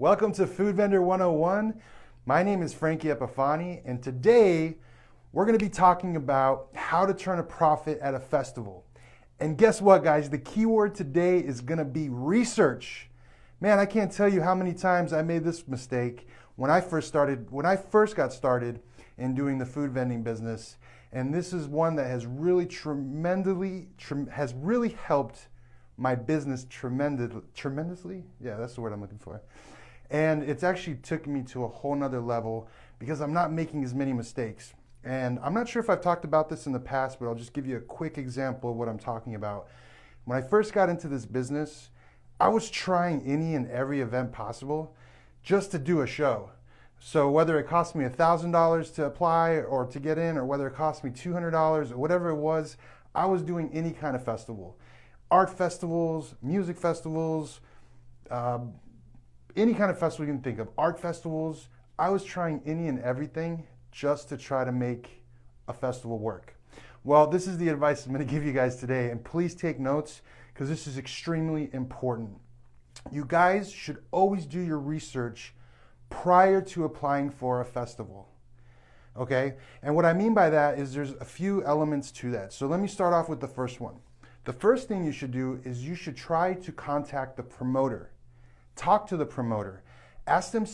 Welcome to Food Vendor 101. My name is Frankie Epifani, and today we're going to be talking about how to turn a profit at a festival. And guess what, guys? The keyword today is going to be research. Man, I can't tell you how many times I made this mistake when I first got started in doing the food vending business. And this is one that has really helped my business tremendously. Yeah, that's the word I'm looking for. And it's actually took me to a whole nother level because I'm not making as many mistakes. And I'm not sure if I've talked about this in the past, but I'll just give you a quick example of what I'm talking about. When I first got into this business, I was trying any and every event possible just to do a show. So whether it cost me $1,000 to apply or to get in, or whether it cost me $200 or whatever it was, I was doing any kind of festival. Art festivals, music festivals, any kind of festival you can think of, art festivals. I was trying any and everything just to try to make a festival work. Well, this is the advice I'm going to give you guys today, and please take notes because this is extremely important. You guys should always do your research prior to applying for a festival. Okay? And what I mean by that is there's a few elements to that. So let me start off with the first one. The first thing you should do is you should try to contact the promoter. Talk to the promoter. Ask them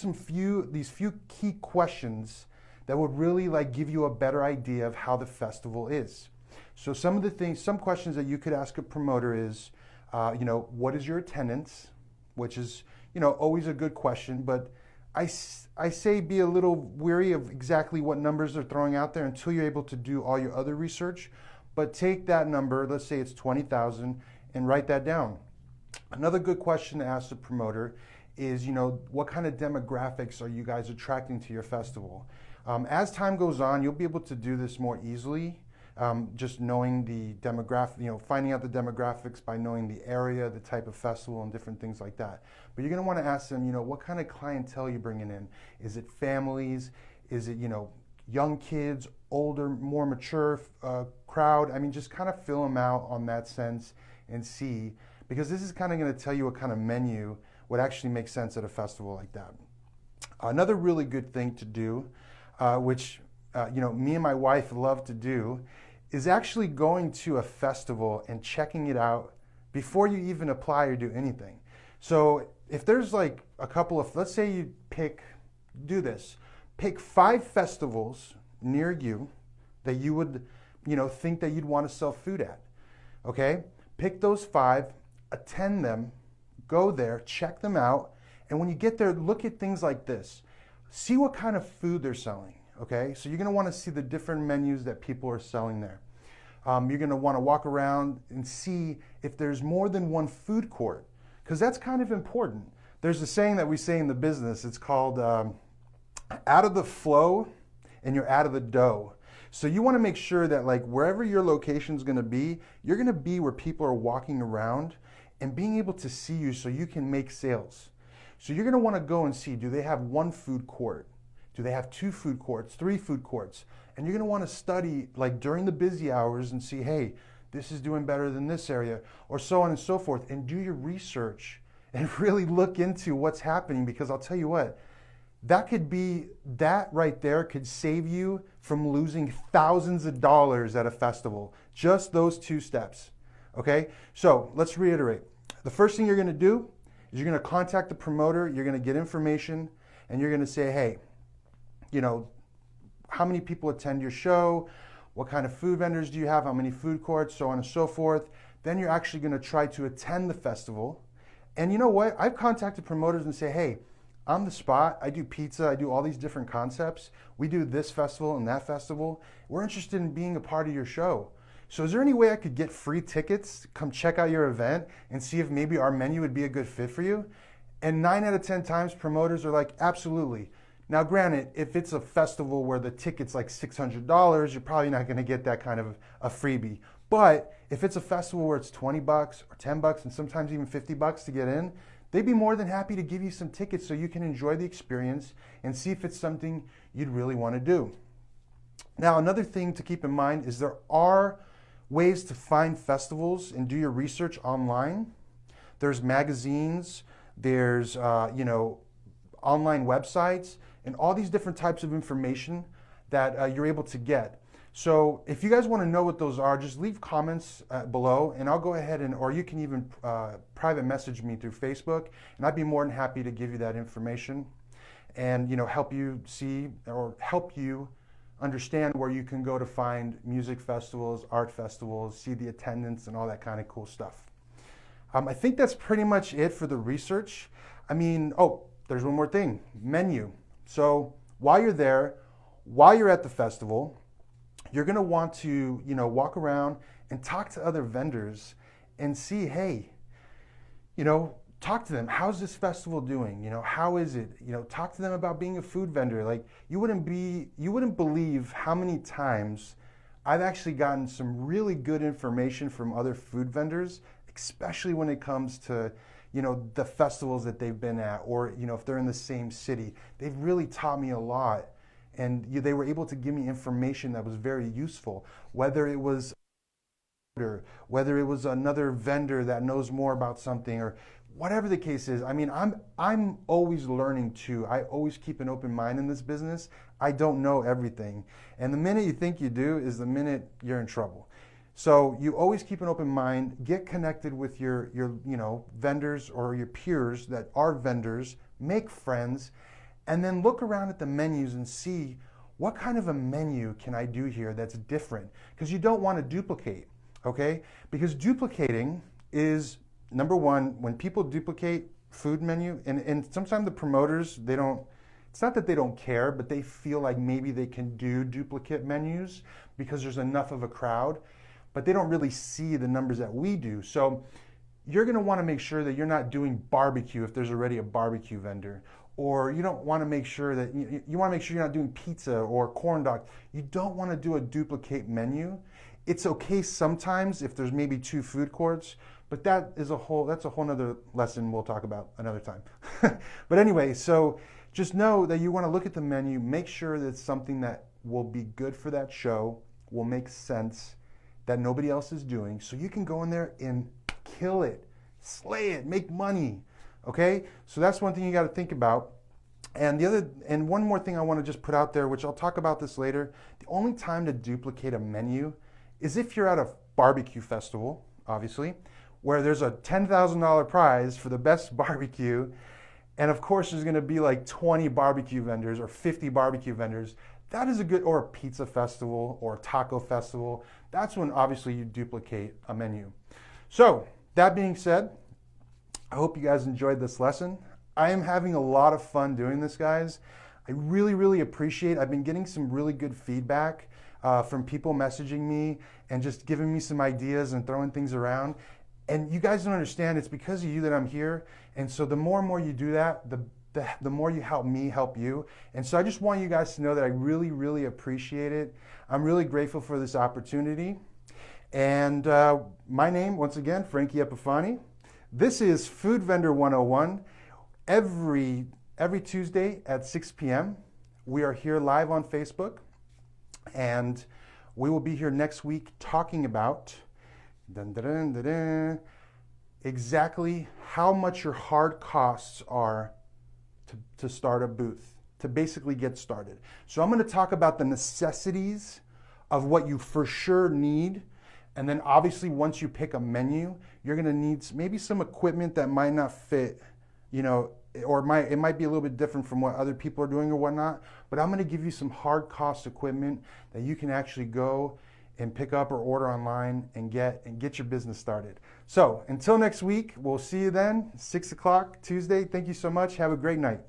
these few key questions that would really give you a better idea of how the festival is. So some questions that you could ask a promoter is, what is your attendance? Which is, always a good question, but I say be a little weary of exactly what numbers they're throwing out there until you're able to do all your other research. But take that number, let's say it's 20,000, and write that down. Another good question to ask the promoter is, what kind of demographics are you guys attracting to your festival? As time goes on, you'll be able to do this more easily, just knowing the demographic, finding out the demographics by knowing the area, the type of festival, and different things like that. But you're going to want to ask them, what kind of clientele you're bringing in. Is it families? Is it, young kids, older, more mature crowd? I mean, just kind of fill them out on that sense and see, because this is kind of going to tell you what kind of menu would actually make sense at a festival like that. Another really good thing to do, which me and my wife love to do, is actually going to a festival and checking it out before you even apply or do anything. So if there's a couple of, let's say you pick 5 festivals near you that you would, think that you'd want to sell food at. Okay? Pick those 5, attend them, go there, check them out, and when you get there, look at things like this. See what kind of food they're selling. Okay? So you're going to want to see the different menus that people are selling there. You're going to want to walk around and see if there's more than one food court, because that's kind of important. There's a saying that we say in the business. It's called out of the flow and you're out of the dough. So you want to make sure that wherever your location is going to be, you're going to be where people are walking around and being able to see you so you can make sales. So you're going to want to go and see, do they have 1 food court? Do they have 2 food courts, 3 food courts? And you're going to want to study during the busy hours and see, hey, this is doing better than this area, or so on and so forth, and do your research and really look into what's happening, because I'll tell you what, that right there could save you from losing thousands of dollars at a festival. Just those 2 steps. Okay? So let's reiterate. The first thing you're going to do is you're going to contact the promoter, you're going to get information, and you're going to say, hey, how many people attend your show? What kind of food vendors do you have? How many food courts? So on and so forth. Then you're actually going to try to attend the festival. And you know what? I've contacted promoters and say, hey, I'm the spot. I do pizza. I do all these different concepts. We do this festival and that festival. We're interested in being a part of your show. So is there any way I could get free tickets to come check out your event and see if maybe our menu would be a good fit for you? And 9 out of 10 times promoters are like, absolutely. Now granted, if it's a festival where the ticket's $600, you're probably not going to get that kind of a freebie. But if it's a festival where it's $20 or $10 and sometimes even $50 to get in, they'd be more than happy to give you some tickets so you can enjoy the experience and see if it's something you'd really want to do. Now, another thing to keep in mind is there are ways to find festivals and do your research online. There's magazines, there's online websites, and all these different types of information that you're able to get. So if you guys want to know what those are, just leave comments below, and I'll go ahead and, or you can even private message me through Facebook, and I'd be more than happy to give you that information and, you know, help you see or help you understand where you can go to find music festivals, art festivals, see the attendance and all that kind of cool stuff. I think that's pretty much it for the research. I mean, oh, there's one more thing, menu. So while you're there, while you're at the festival, you're gonna want to, you know, walk around and talk to other vendors and see, hey, you know, talk to them. How's this festival doing? You know, how is it? You know, talk to them about being a food vendor. Like, you wouldn't believe how many times I've actually gotten some really good information from other food vendors, especially when it comes to, you know, the festivals that they've been at, or, you know, if they're in the same city. They've really taught me a lot, and they were able to give me information that was very useful, whether it was another vendor that knows more about something, or whatever the case is. I mean, I'm always learning too. I always keep an open mind in this business. I don't know everything. And the minute you think you do is the minute you're in trouble. So you always keep an open mind, get connected with your you know, vendors or your peers that are vendors, make friends, and then look around at the menus and see what kind of a menu can I do here that's different, because you don't want to duplicate, okay? Because duplicating is, number one, when people duplicate food menu, and sometimes the promoters, it's not that they don't care, but they feel like maybe they can do duplicate menus because there's enough of a crowd, but they don't really see the numbers that we do. So you're gonna wanna make sure that you're not doing barbecue if there's already a barbecue vendor, or you don't wanna make sure that, you wanna make sure you're not doing pizza or corn dog. You don't wanna do a duplicate menu. It's okay sometimes if there's maybe 2 food courts, but that's a whole nother lesson we'll talk about another time. But anyway, so just know that you want to look at the menu, make sure that it's something that will be good for that show, will make sense, that nobody else is doing, so you can go in there and kill it, slay it, make money, okay? So that's one thing you got to think about. And one more thing I want to just put out there, which I'll talk about this later, the only time to duplicate a menu is if you're at a barbecue festival, obviously, where there's a $10,000 prize for the best barbecue, and of course there's gonna be like 20 barbecue vendors or 50 barbecue vendors. That is a good, or a pizza festival or a taco festival. That's when obviously you duplicate a menu. So that being said, I hope you guys enjoyed this lesson. I am having a lot of fun doing this, guys. I really, really appreciate it. I've been getting some really good feedback from people messaging me and just giving me some ideas and throwing things around. And you guys don't understand, it's because of you that I'm here. And so the more and more you do that, the more you help me help you. And so I just want you guys to know that I really, really appreciate it. I'm really grateful for this opportunity. And my name, once again, Frankie Epifani. This is Food Vendor 101. Every Tuesday at 6 p.m. We are here live on Facebook. And we will be here next week talking about exactly how much your hard costs are to start a booth, to basically get started. So I'm going to talk about the necessities of what you for sure need. And then obviously once you pick a menu, you're going to need maybe some equipment that might not fit, you know, or it might be a little bit different from what other people are doing or whatnot. But I'm going to give you some hard cost equipment that you can actually go and pick up or order online and get your business started. So until next week, we'll see you then, 6 o'clock Tuesday. Thank you so much. Have a great night.